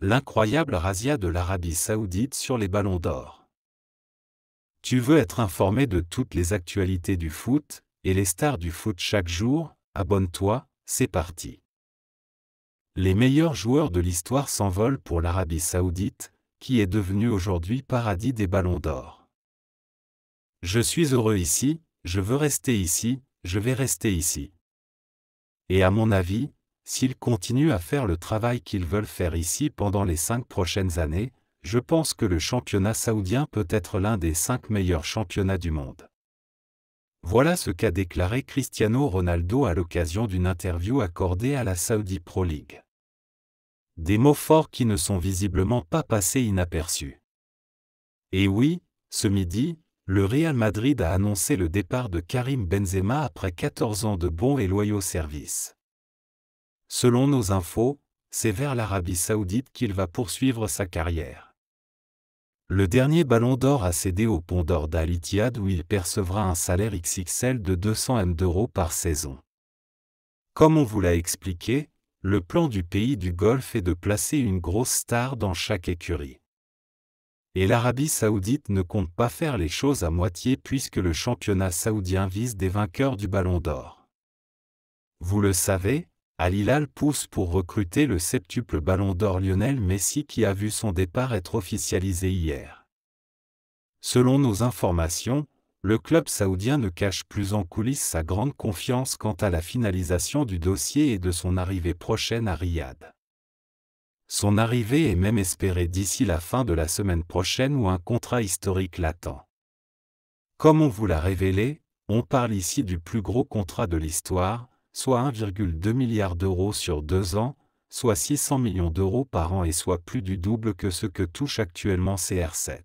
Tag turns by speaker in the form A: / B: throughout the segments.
A: l'incroyable razzia de l'Arabie Saoudite sur les ballons d'or. Tu veux être informé de toutes les actualités du foot, et les stars du foot chaque jour? Abonne-toi, c'est parti. Les meilleurs joueurs de l'histoire s'envolent pour l'Arabie Saoudite, qui est devenue aujourd'hui paradis des ballons d'or. Je suis heureux ici, je veux rester ici, je vais rester ici. Et à mon avis, s'ils continuent à faire le travail qu'ils veulent faire ici pendant les 5 prochaines années, je pense que le championnat saoudien peut être l'un des 5 meilleurs championnats du monde. Voilà ce qu'a déclaré Cristiano Ronaldo à l'occasion d'une interview accordée à la Saudi Pro League. Des mots forts qui ne sont visiblement pas passés inaperçus. Et oui, ce midi, le Real Madrid a annoncé le départ de Karim Benzema après 14 ans de bons et loyaux services. Selon nos infos, c'est vers l'Arabie Saoudite qu'il va poursuivre sa carrière. Le dernier ballon d'or a cédé au Pont d'Or d'Al Ittihad où il percevra un salaire XXL de 200 000 € par saison. Comme on vous l'a expliqué, le plan du pays du Golfe est de placer une grosse star dans chaque écurie. Et l'Arabie Saoudite ne compte pas faire les choses à moitié puisque le championnat saoudien vise des vainqueurs du ballon d'or. Vous le savez, Al Hilal pousse pour recruter le septuple ballon d'or Lionel Messi qui a vu son départ être officialisé hier. Selon nos informations, le club saoudien ne cache plus en coulisses sa grande confiance quant à la finalisation du dossier et de son arrivée prochaine à Riyad. Son arrivée est même espérée d'ici la fin de la semaine prochaine où un contrat historique l'attend. Comme on vous l'a révélé, on parle ici du plus gros contrat de l'histoire, soit 1,2 milliard d'euros sur 2 ans, soit 600 millions d'euros par an et soit plus du double que ce que touche actuellement CR7.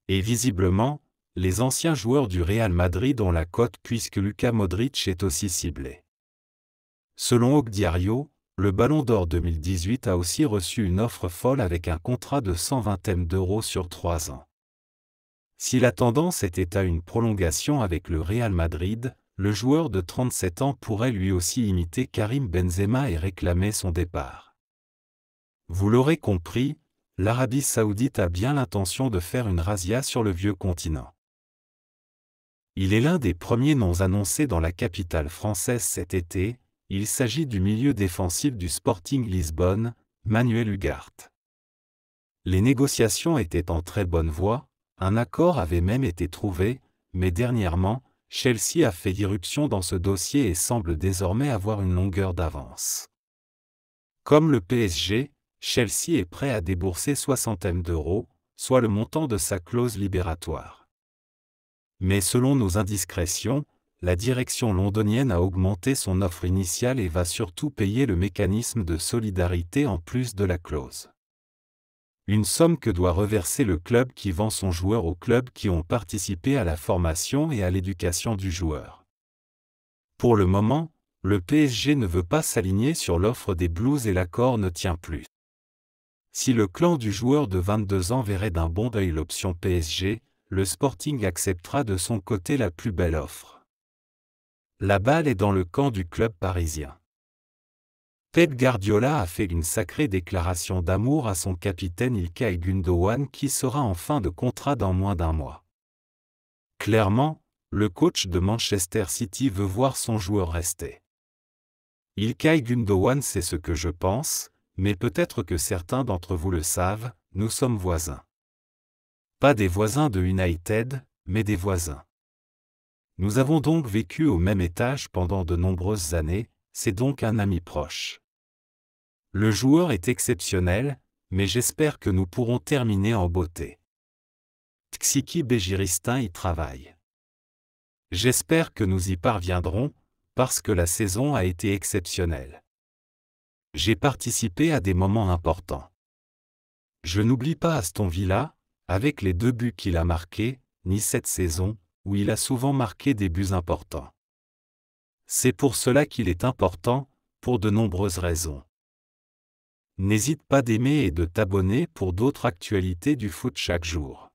A: Et visiblement, les anciens joueurs du Real Madrid ont la cote puisque Luka Modric est aussi ciblé. Selon Ogdiario, le Ballon d'Or 2018 a aussi reçu une offre folle avec un contrat de 120 000 € sur 3 ans. Si la tendance était à une prolongation avec le Real Madrid, le joueur de 37 ans pourrait lui aussi imiter Karim Benzema et réclamer son départ. Vous l'aurez compris, l'Arabie Saoudite a bien l'intention de faire une razzia sur le vieux continent. Il est l'un des premiers noms annoncés dans la capitale française cet été. Il s'agit du milieu défensif du Sporting Lisbonne, Manuel Ugarte. Les négociations étaient en très bonne voie, un accord avait même été trouvé, mais dernièrement, Chelsea a fait irruption dans ce dossier et semble désormais avoir une longueur d'avance. Comme le PSG, Chelsea est prêt à débourser 60 000 €, soit le montant de sa clause libératoire. Mais selon nos indiscrétions, la direction londonienne a augmenté son offre initiale et va surtout payer le mécanisme de solidarité en plus de la clause. Une somme que doit reverser le club qui vend son joueur aux clubs qui ont participé à la formation et à l'éducation du joueur. Pour le moment, le PSG ne veut pas s'aligner sur l'offre des Blues et l'accord ne tient plus. Si le clan du joueur de 22 ans verrait d'un bon œil l'option PSG, le Sporting acceptera de son côté la plus belle offre. La balle est dans le camp du club parisien. Pep Guardiola a fait une sacrée déclaration d'amour à son capitaine İlkay Gündoğan qui sera en fin de contrat dans moins d'un mois. Clairement, le coach de Manchester City veut voir son joueur rester. İlkay Gündoğan sait ce que je pense, mais peut-être que certains d'entre vous le savent, nous sommes voisins. Pas des voisins de United, mais des voisins. Nous avons donc vécu au même étage pendant de nombreuses années, c'est donc un ami proche. Le joueur est exceptionnel, mais j'espère que nous pourrons terminer en beauté. Tsiky Begiristain y travaille. J'espère que nous y parviendrons, parce que la saison a été exceptionnelle. J'ai participé à des moments importants. Je n'oublie pas Aston Villa, avec les 2 buts qu'il a marqués, ni cette saison, où il a souvent marqué des buts importants. C'est pour cela qu'il est important, pour de nombreuses raisons. N'hésite pas d'aimer et de t'abonner pour d'autres actualités du foot chaque jour.